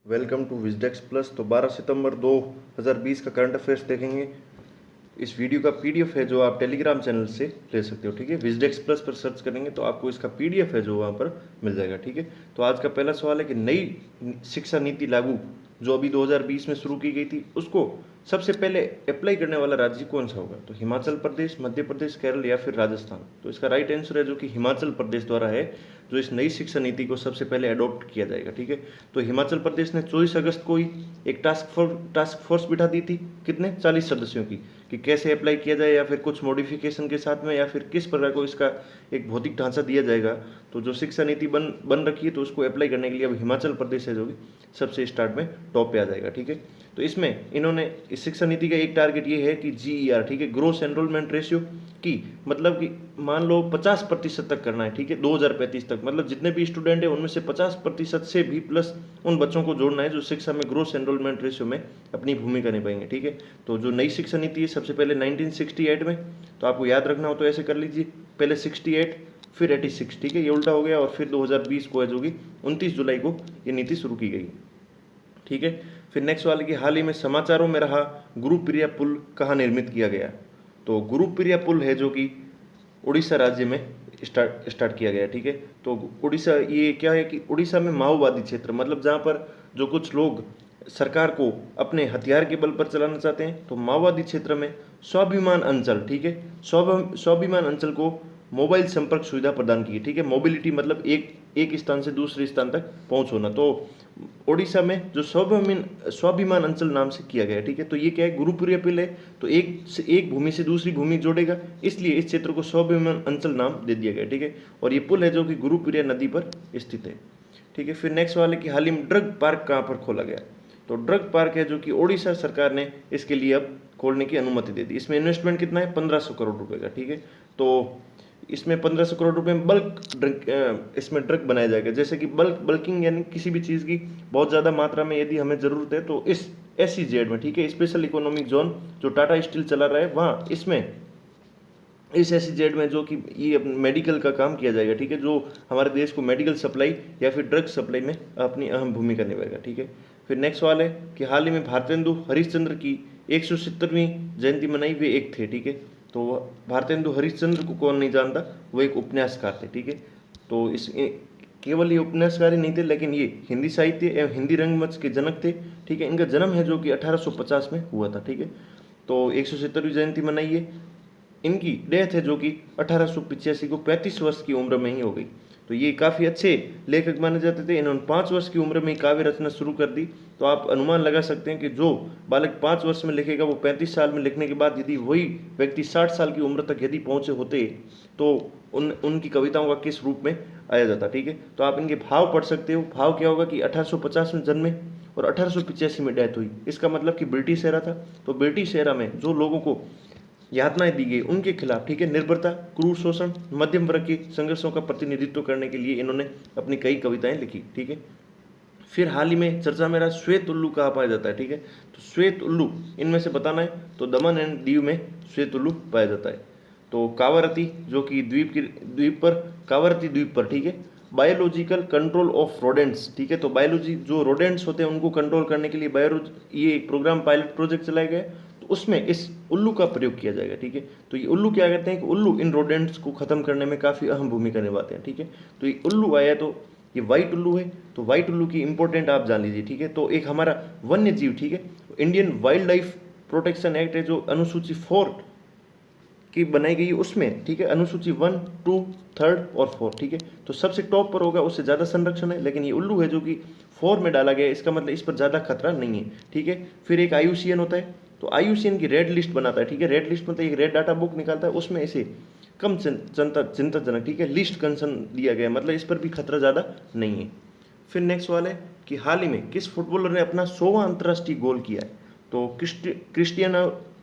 Welcome to विजडेक्स plus. तो 12 सितंबर 2020 का current affairs देखेंगे। इस वीडियो का पीडीएफ है जो आप टेलीग्राम चैनल से ले सकते हो। ठीक है, विजडेक्स प्लस पर सर्च करेंगे तो आपको इसका पीडीएफ है जो वहाँ पर मिल जाएगा। ठीक है, तो आज का पहला सवाल है कि नई शिक्षा नीति लागू जो अभी 2020 में शुरू की गई थी उसको सबसे पहले अप्लाई करने वाला राज्य कौन सा होगा? तो हिमाचल प्रदेश, मध्य प्रदेश, केरल या फिर राजस्थान। तो इसका राइट आंसर है जो कि हिमाचल प्रदेश द्वारा है जो इस नई शिक्षा नीति को सबसे पहले अडॉप्ट किया जाएगा। ठीक है, तो हिमाचल प्रदेश ने 24 अगस्त को ही एक टास्क फोर्स बिठा दी थी, कितने 40 सदस्यों की, कि कैसे अप्लाई किया जाए या फिर कुछ मॉडिफिकेशन के साथ में या फिर किस प्रकार को इसका एक भौतिक ढांचा दिया जाएगा। तो जो शिक्षा नीति बन रखी है तो उसको अप्लाई करने के लिए अब हिमाचल प्रदेश है जो कि सबसे स्टार्ट में टॉप पे आ जाएगा। ठीक है, तो इसमें इन्होंने इस शिक्षा नीति का एक टारगेट ये है कि GER, ठीक है, ग्रोस एनरोलमेंट रेशियो की, मतलब कि मान लो 50% तक करना है। ठीक है, 2035 तक, मतलब जितने भी स्टूडेंट है उनमें से 50% से भी प्लस उन बच्चों को जोड़ना है जो शिक्षा में ग्रोस एनरोलमेंट रेशियो में अपनी भूमिका निभाएंगे। ठीक है, तो जो नई शिक्षा नीति है सबसे पहले 1968 में, तो आपको याद रखना हो तो ऐसे कर लीजिए, पहले 68 फिर 86। ठीक है, ये उल्टा हो गया, और फिर 2020 को है जो कि 29 जुलाई को ये नीति शुरू की गई। ठीक है, फिर नेक्स्ट वाले की हाल ही में समाचारों में रहा गुरुप्रिया पुल कहाँ निर्मित किया गया? तो गुरुप्रिया पुल है जो कि उड़ीसा राज्य में स्टार्ट किया गया। ठीक है, तो उड़ीसा, ये क्या है कि उड़ीसा में माओवादी क्षेत्र, मतलब जहाँ पर जो कुछ लोग सरकार को अपने हथियार के बल पर चलाना चाहते हैं, तो माओवादी क्षेत्र में स्वाभिमान अंचल, ठीक है, स्वाभिमान अंचल को मोबाइल संपर्क सुविधा प्रदान की है। ठीक है, मोबिलिटी मतलब एक स्थान से दूसरे स्थान तक पहुंच होना। तो ओडिशा में जो स्वाभिमान अंचल नाम से किया गया है। ठीक है, तो ये क्या है, गुरुप्रिया पुल है, तो एक भूमि से दूसरी भूमि जोड़ेगा, इसलिए इस क्षेत्र को स्वाभिमान अंचल नाम दे दिया गया। ठीक है, और ये पुल है जो कि गुरुप्रिया नदी पर स्थित है। ठीक है, फिर नेक्स्ट वाले की हाल ही में ड्रग पार्क कहाँ पर खोला गया? तो ड्रग पार्क है जो कि ओडिशा सरकार ने इसके लिए अब खोलने की अनुमति दे दी। इसमें इन्वेस्टमेंट कितना है? 1500 करोड़ रुपए का। ठीक है, तो इसमें 1500 करोड़ रुपए में बल्क ड्रग, इसमें ड्रग बनाया जाएगा, जैसे कि बल्किंग यानी किसी भी चीज़ की बहुत ज़्यादा मात्रा में यदि हमें ज़रूरत है तो इस SEZ में, ठीक है, स्पेशल इकोनॉमिक जोन जो टाटा स्टील चला रहा है वहाँ इसमें इस SEZ में जो कि ये मेडिकल का काम किया जाएगा। ठीक है, जो हमारे देश को मेडिकल सप्लाई या फिर ड्रग सप्लाई में अपनी अहम भूमिका निभाएगा। ठीक है, फिर नेक्स्ट सवाल है कि हाल ही में भारतेंदु हरिश्चंद्र की 170वीं जयंती मनाई, वे एक थे। ठीक है, तो भारतेंदु हरिश्चंद्र को कौन नहीं जानता, वो एक उपन्यासकार थे। ठीक है, तो केवल ये उपन्यासकार ही नहीं थे, लेकिन ये हिंदी साहित्य एवं हिंदी रंगमंच के जनक थे। ठीक है, इनका जन्म है जो कि 1850 में हुआ था। ठीक है, तो 170वीं जयंती मनाई है। इनकी डेथ है जो कि 1885 को 35 वर्ष की उम्र में ही हो गई। तो ये काफ़ी अच्छे लेखक माने जाते थे। इन्होंने 5 वर्ष की उम्र में ही काव्य रचना शुरू कर दी। तो आप अनुमान लगा सकते हैं कि जो बालक 5 वर्ष में लिखेगा वो 35 साल में लिखने के बाद यदि वही व्यक्ति 60 साल की उम्र तक यदि पहुँचे होते तो उनकी कविताओं का किस रूप में आया जाता। ठीक है, तो आप इनके भाव पढ़ सकते हो। भाव क्या होगा कि 1850 में जन्मे और 1885 में डेथ हुई, इसका मतलब कि ब्रिटिश एरा था। तो ब्रिटिश एरा में जो लोगों को यातनाएं दी गई उनके खिलाफ, ठीक है, निर्भरता, क्रूर शोषण, मध्यम वर्ग के संघर्षों का प्रतिनिधित्व करने के लिए इन्होंने अपनी कई कविताएं लिखी। ठीक है, फिर हाल ही में चर्चा में रहा श्वेत उल्लू कहाँ पाया जाता है? ठीक है, तो श्वेत उल्लू इनमें से बताना है तो दमन एंड दीव में श्वेत उल्लू पाया जाता है। तो कावारती जो कि कावारती द्वीप पर, ठीक है, बायोलॉजिकल कंट्रोल ऑफ रोडेंट्स, ठीक है, तो बायोलॉजी जो रोडेंट्स होते हैं उनको कंट्रोल करने के लिए ये एक प्रोग्राम, पायलट प्रोजेक्ट चलाया गया है, तो उसमें इस उल्लू का प्रयोग किया जाएगा। ठीक है, तो ये उल्लू क्या कहते हैं कि उल्लू इन रोडेंट्स को खत्म करने में काफ़ी अहम भूमिका निभाते हैं। ठीक है, तो ये उल्लू आया तो ये वाइट उल्लू है, तो वाइट उल्लू की इंपॉर्टेंट आप जान लीजिए। ठीक है, तो एक हमारा वन्य जीव, ठीक है, Indian wild life protection act है जो अनुसूची 4 की बनाई गई है उसमें, ठीक है, अनुसूची 1, 2, 3 और 4। ठीक है, तो सबसे टॉप पर होगा उससे ज़्यादा संरक्षण है, लेकिन ये उल्लू है जो कि 4 में डाला गया है, इसका मतलब इस पर ज़्यादा खतरा नहीं है। ठीक है, फिर एक IUCN होता है, तो IUCN की रेड लिस्ट बनाता है। ठीक है, रेड लिस्ट मतलब एक रेड डाटा बुक निकालता है, उसमें इसे कम चिंताजनक, ठीक है, लिस्ट कंसर्न दिया गया, मतलब इस पर भी खतरा ज़्यादा नहीं है। फिर नेक्स्ट सवाल है कि हाल ही में किस फुटबॉलर ने अपना 100वां अंतर्राष्ट्रीय गोल किया है? तो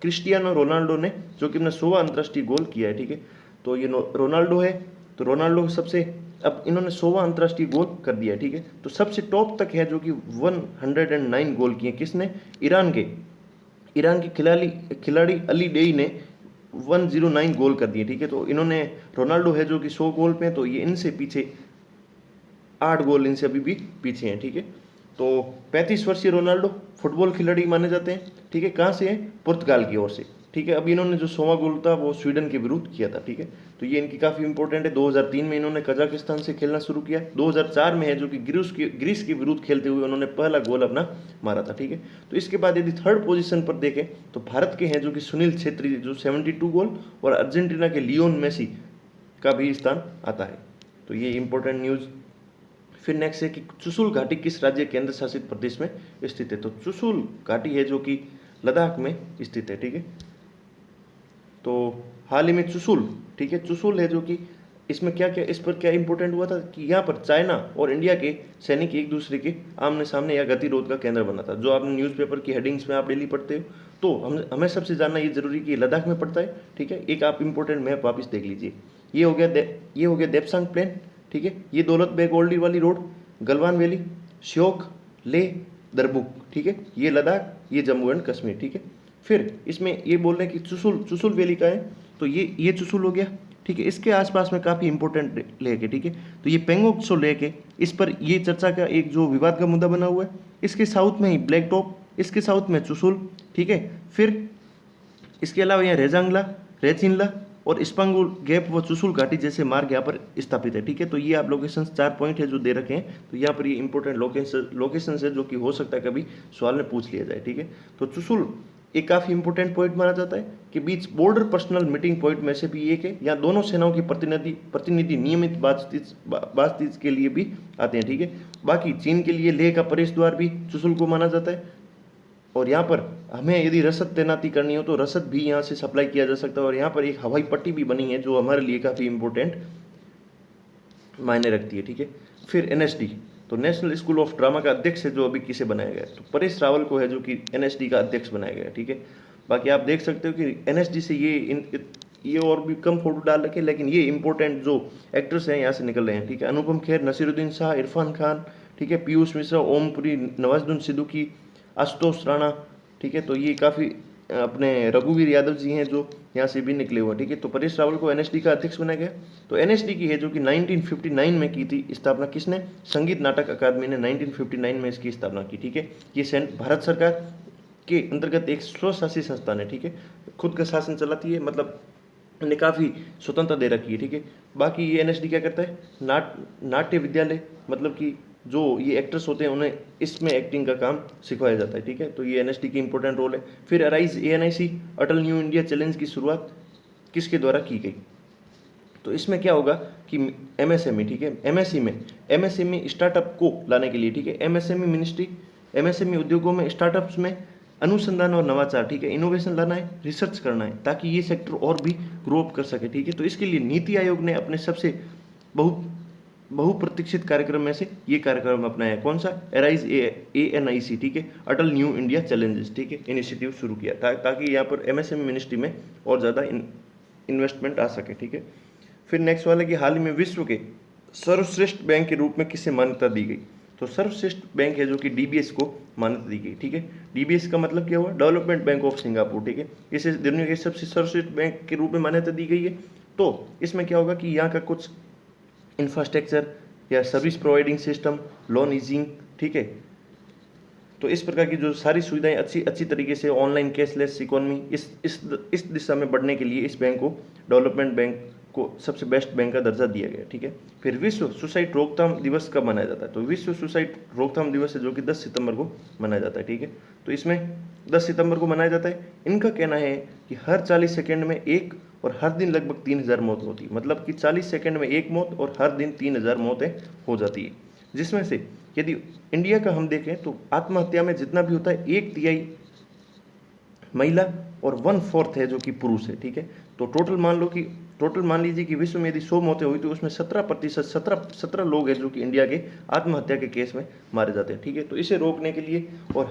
क्रिस्टियानो रोनाल्डो ने जो कि अपना 100वां अंतर्राष्ट्रीय गोल किया है। ठीक है, तो ये रोनाल्डो है, तो रोनाल्डो सबसे, अब इन्होंने 100वां अंतर्राष्ट्रीय गोल कर दिया है। ठीक है, तो सबसे टॉप तक है जो कि 109 गोल किए, किसने? ईरान के खिलाड़ी अली डेई ने 109 गोल कर दिए। ठीक है, तो इन्होंने, रोनाल्डो है जो कि 100 गोल पे, तो ये इनसे पीछे 8 गोल इनसे अभी भी पीछे हैं। ठीक है, तो 35 वर्षीय रोनाल्डो फुटबॉल खिलाड़ी माने जाते हैं, ठीक है। कहाँ से है? पुर्तगाल की ओर से, ठीक है। अब इन्होंने जो 100वां गोल था वो स्वीडन के विरुद्ध किया था, ठीक है। तो ये इनकी काफ़ी इंपॉर्टेंट है। 2003 में इन्होंने कजाकिस्तान से खेलना शुरू किया। 2004 में है जो कि ग्रीस के विरुद्ध खेलते हुए उन्होंने पहला गोल अपना मारा था, ठीक है। तो इसके बाद यदि थर्ड पोजीशन पर देखें तो भारत के हैं जो कि सुनील छेत्री जो 72 गोल, और अर्जेंटीना के लियोन मेसी का भी स्थान आता है। तो ये इंपॉर्टेंट न्यूज़। फिर नेक्स्ट है कि चुशुल घाटी किस राज्य केंद्र शासित प्रदेश में स्थित है? तो चुशुल घाटी है जो कि लद्दाख में स्थित है, ठीक है। तो हाल ही में चुशुल, ठीक है, चुशुल है जो कि इसमें क्या क्या, इस पर क्या इंपॉर्टेंट हुआ था कि यहाँ पर चाइना और इंडिया के सैनिक एक दूसरे के आमने सामने या गतिरोध का केंद्र बना था। जो आपने न्यूज़पेपर की हेडिंग्स में आप डेली पढ़ते हो, तो हमें सबसे जानना ये जरूरी कि लद्दाख में पड़ता है, ठीक है। एक आप इंपॉर्टेंट मैप वापस देख लीजिए। ये हो गया देपसांग प्लेन, ठीक है। ये दौलत बेग ओल्डी वाली रोड, गलवान वैली, श्योक, लेह, दरबुक, ठीक है। ये लद्दाख, ये जम्मू एंड कश्मीर, ठीक है। फिर इसमें ये बोल रहे हैं कि चुशुल वैली का है, तो ये चुशुल हो गया, ठीक है। इसके आसपास में काफ़ी इंपॉर्टेंट लेक है, ठीक है। तो ये पेंगोंग लेक है, इस पर ये चर्चा का एक जो विवाद का मुद्दा बना हुआ है। इसके साउथ में ही ब्लैक टॉप, इसके साउथ में चुशुल, ठीक है। फिर इसके अलावा यहाँ रेजांगला, रेचिनला और स्पांगुल गैप व चुशुल घाटी जैसे मार्ग यहाँ पर स्थापित है, ठीक है। तो ये आप लोकेशन 4 पॉइंट है जो दे रखे हैं। तो यहाँ पर ये इंपॉर्टेंट लोकेशन है जो कि हो सकता है कभी सवाल में पूछ लिया जाए, ठीक है। तो चुशुल एक काफ़ी इंपॉर्टेंट पॉइंट माना जाता है कि बीच बॉर्डर पर्सनल मीटिंग पॉइंट में से भी एक है। यहाँ दोनों सेनाओं की प्रतिनिधि नियमित बातचीत के लिए भी आते हैं, ठीक है। बाकी चीन के लिए लेह का प्रवेश द्वार भी चुशुल को माना जाता है। और यहाँ पर हमें यदि रसद तैनाती करनी हो तो रसद भी यहाँ से सप्लाई किया जा सकता है। और यहाँ पर एक हवाई पट्टी भी बनी है जो हमारे लिए काफ़ी इंपॉर्टेंट मायने रखती है, ठीक है। फिर NSD, तो नेशनल स्कूल ऑफ ड्रामा का अध्यक्ष है जो अभी किसे बनाया गया है? तो परेश रावल को है जो कि NSD का अध्यक्ष बनाया गया है, ठीक है। बाकी आप देख सकते हो कि NSD से ये और भी कम फोटो डाल रखे, लेकिन ये इंपॉर्टेंट जो एक्टर्स हैं यहाँ से निकल रहे हैं, ठीक है। अनुपम खेर, नसीरुद्दीन शाह, इरफान खान, ठीक है, पीयूष मिश्रा, ओमपुरी, नवाजुद्दीन सिद्दीकी, आशुतोष राणा, ठीक है। तो ये काफ़ी अपने रघुवीर यादव जी हैं जो यहाँ से भी निकले हुए, ठीक है। तो परेश रावल को NSD का अध्यक्ष बनाया गया। तो NSD की है जो कि 1959 में की थी स्थापना, किसने? संगीत नाटक अकादमी ने 1959 में इसकी स्थापना की, ठीक है। ये भारत सरकार के अंतर्गत एक स्वशासी संस्थान है, ठीक है। खुद का शासन चलाती है, मतलब ने काफ़ी स्वतंत्रता दे रखी है, ठीक है। बाकी ये NSD क्या करता है? नाट्य विद्यालय, मतलब कि जो ये एक्टर्स होते हैं उन्हें इसमें एक्टिंग का काम सिखाया जाता है, ठीक है। तो ये NSD की इंपॉर्टेंट रोल है। फिर अराइज ANIC अटल न्यू इंडिया चैलेंज की शुरुआत किसके द्वारा की गई? तो इसमें क्या होगा कि MSME, ठीक है, MSME स्टार्टअप को लाने के लिए, ठीक है, MSME मिनिस्ट्री, MSME उद्योगों में, स्टार्टअप्स में अनुसंधान और नवाचार, ठीक है, इनोवेशन लाना है, रिसर्च करना है, ताकि ये सेक्टर और भी ग्रो अप कर सके, ठीक है। तो इसके लिए नीति आयोग ने अपने सबसे बहुप्रतीक्षित कार्यक्रम में से ये कार्यक्रम अपनाया है। कौन सा? अराइज ANIC, ठीक है, अटल न्यू इंडिया चैलेंजेस, ठीक है, इनिशिएटिव शुरू किया ताकि यहाँ पर MSME मिनिस्ट्री में और ज़्यादा इन्वेस्टमेंट आ सके, ठीक है। फिर नेक्स्ट वाला कि हाल ही में विश्व के सर्वश्रेष्ठ बैंक के रूप में किसे मान्यता दी गई? तो सर्वश्रेष्ठ बैंक है जो कि DBS को मान्यता दी गई, ठीक है। DBS का मतलब क्या हुआ? डेवलपमेंट बैंक ऑफ सिंगापुर, ठीक है। इसे दुनिया के सबसे सर्वश्रेष्ठ बैंक के रूप में मान्यता दी गई है। तो इसमें क्या होगा कि यहाँ का कुछ इंफ्रास्ट्रक्चर या service providing system, loan easing, ठीक है, तो इस प्रकार की जो सारी सुविधाएं अच्छी तरीके से, ऑनलाइन कैशलेस इकोनॉमी, इस दिशा में बढ़ने के लिए इस बैंक को, डेवलपमेंट बैंक को, सबसे बेस्ट बैंक का दर्जा दिया गया, ठीक है। फिर विश्व सुसाइड रोकथाम दिवस कब मनाया जाता है? तो विश्व सुसाइड रोकथाम दिवस है जो कि 10 सितंबर को मनाया जाता है, ठीक है। तो इसमें 10 सितंबर को मनाया जाता है। इनका कहना है कि हर 40 सेकेंड में एक और हर दिन लगभग 3000 मौत होती है, मतलब कि 40 सेकेंड में एक मौत और हर दिन 3000 मौतें हो जाती है। जिसमें से यदि इंडिया का हम देखें तो आत्महत्या में जितना भी होता है 1/3 महिला और 1/4 है जो कि पुरुष है, ठीक है। तो टोटल मान लीजिए कि विश्व में यदि 100 मौतें हुई तो उसमें 17% 17 लोग हैं जो कि इंडिया के आत्महत्या के केस में मारे जाते हैं, ठीक है। तो इसे रोकने के लिए, और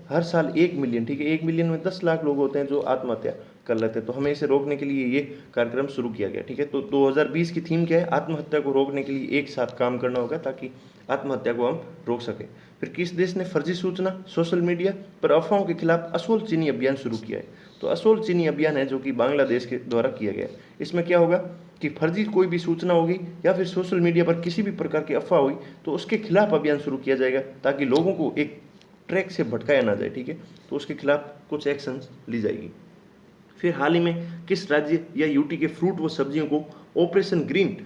हर साल 1 मिलियन, ठीक है, 1 मिलियन में 10 लाख लोग होते हैं जो आत्महत्या कर लेते हैं। तो हमें इसे रोकने के लिए ये कार्यक्रम शुरू किया गया, ठीक है। तो 2020 की थीम क्या है? आत्महत्या को रोकने के लिए एक साथ काम करना होगा ताकि आत्महत्या को हम रोक सकें। फिर किस देश ने फर्जी सूचना, सोशल मीडिया पर अफवाहों के खिलाफ असोल चीनी अभियान शुरू किया है? तो असोल चीनी अभियान है जो कि बांग्लादेश के द्वारा किया गया है। इसमें क्या होगा कि फर्जी कोई भी सूचना होगी या फिर सोशल मीडिया पर किसी भी प्रकार की अफवाह हुई तो उसके खिलाफ अभियान शुरू किया जाएगा, ताकि लोगों को एक ट्रैक से भटकाया ना जाए, ठीक है। तो उसके खिलाफ कुछ एक्शन ली जाएगी। फिर हाल ही में किस राज्य या यूटी के फ्रूट व सब्जियों को ऑपरेशन ग्रीन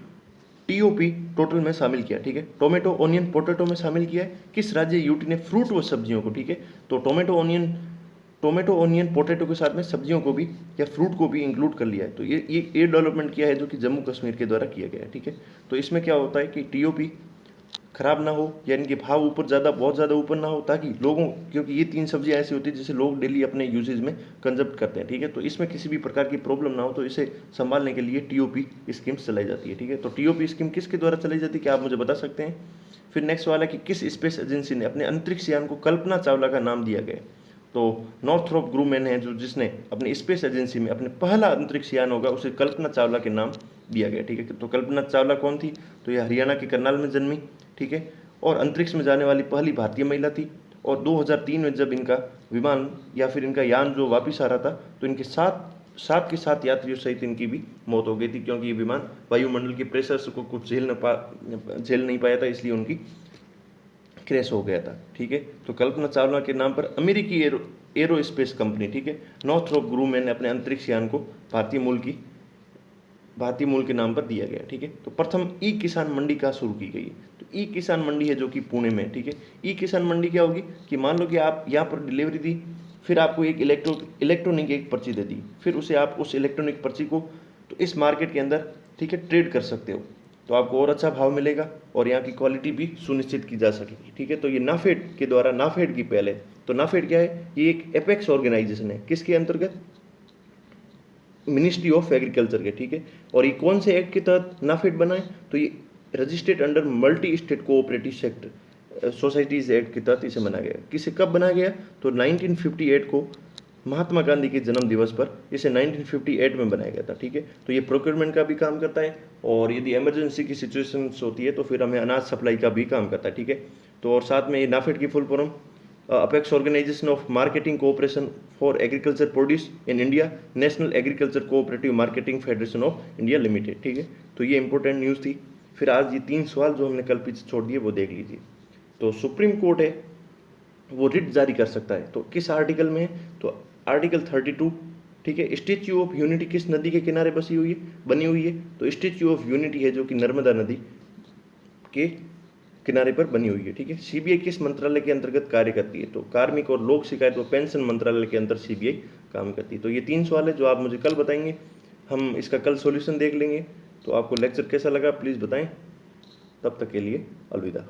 टीओपी टोटल में शामिल किया, ठीक है। टोमेटो, ऑनियन, पोटैटो में शामिल किया है। किस राज्य यूटी ने फ्रूट व सब्जियों को, ठीक है, तो टोमेटो, ऑनियन, पोटैटो के साथ में सब्जियों को भी या फ्रूट को भी इंक्लूड कर लिया है। तो ये डेवलपमेंट किया है जो कि जम्मू कश्मीर के द्वारा किया गया है, ठीक है। तो इसमें क्या होता है कि टीओपी खराब ना हो या इनके भाव ऊपर ज़्यादा बहुत ज़्यादा ऊपर ना हो, ताकि लोगों, क्योंकि ये 3 सब्जियां ऐसी होती है जिसे लोग डेली अपने यूजेज में कंजप्ट करते हैं, ठीक है। तो इसमें किसी भी प्रकार की प्रॉब्लम ना हो, तो इसे संभालने के लिए टीओपी स्कीम्स चलाई जाती है, ठीक है। तो टीओपी स्कीम किसके द्वारा चलाई जाती है, क्या आप मुझे बता सकते हैं। फिर नेक्स्ट वाला कि किस स्पेस एजेंसी ने अपने अंतरिक्ष यान को कल्पना चावला का नाम दिया गया। तो नॉर्थरोप ग्रूमैन है जो जिसने अपनी स्पेस एजेंसी में अपने पहला अंतरिक्ष यान होगा उसे कल्पना चावला के नाम दिया गया, ठीक है। तो कल्पना चावला कौन थी, तो ये हरियाणा के करनाल में जन्मी, ठीक है, और अंतरिक्ष में जाने वाली पहली भारतीय महिला थी। और 2003 में जब इनका विमान या फिर इनका यान जो वापस आ रहा था, तो इनके सात के 7 यात्रियों सहित इनकी भी मौत हो गई थी, क्योंकि ये विमान वायुमंडल के प्रेशर को कुछ झेल नहीं पाया था, इसलिए उनकी क्रैश हो गया था, ठीक है। तो कल्पना चावला के नाम पर अमेरिकी एरोस्पेस कंपनी, ठीक है, नॉर्थरोप ग्रूमैन ने अपने अंतरिक्ष यान को भारतीय मूल के नाम पर दिया गया, ठीक है। तो प्रथम ई किसान मंडी कहाँ शुरू की गई है, तो ई किसान मंडी है जो कि पुणे में, ठीक है। ई किसान मंडी क्या होगी कि मान लो कि आप यहाँ पर डिलीवरी दी, फिर आपको एक इलेक्ट्रॉनिक एक पर्ची दे दी, फिर उसे आप उस इलेक्ट्रॉनिक पर्ची को तो इस मार्केट के अंदर, ठीक है, ट्रेड कर सकते हो, तो आपको और अच्छा भाव मिलेगा और यहाँ की क्वालिटी भी सुनिश्चित की जा सकेगी, ठीक है। तो ये नाफेड के द्वारा, नाफेड की पहले, तो नाफेड क्या है, ये एक एपेक्स ऑर्गेनाइजेशन है, किसके अंतर्गत, मिनिस्ट्री ऑफ एग्रीकल्चर के, ठीक है। और ये कौन से एक्ट के तहत नाफेड बना है, तो ये registered under multi state cooperative sector societies act के तहत इसे बनाया गया। किसे कब बनाया गया, तो 1958 को महात्मा गांधी के जन्म दिवस पर इसे 1958 में बनाया गया था, ठीक है। तो ये प्रोक्योरमेंट का भी काम करता है, और यदि इमरजेंसी की सिचुएशंस होती है तो फिर हमें अनाज सप्लाई का भी काम करता है, ठीक है। तो और साथ में ये नाफेड की full form apex organisation of marketing cooperation for agriculture produce in India, national agriculture cooperative marketing federation of India limited, ठीक है। तो ये इंपॉर्टेंट न्यूज़ थी। फिर आज ये 3 सवाल जो हमने कल पीछे छोड़ दिए वो देख लीजिए। तो सुप्रीम कोर्ट है वो रिट जारी कर सकता है, तो किस आर्टिकल में है, तो आर्टिकल 32, ठीक है। स्टेच्यू ऑफ यूनिटी किस नदी के किनारे बनी हुई है, तो स्टेच्यू ऑफ यूनिटी है जो कि नर्मदा नदी के किनारे पर बनी हुई है, ठीक है। सीबीआई किस मंत्रालय के अंतर्गत कार्य करती है, तो कार्मिक और लोक शिकायत व पेंशन मंत्रालय के अंदर सीबीआई काम करती है। तो ये 3 सवाल है जो आप मुझे कल बताएंगे, हम इसका कल सॉल्यूशन देख लेंगे। तो आपको लेक्चर कैसा लगा प्लीज़ बताएं। तब तक के लिए अलविदा।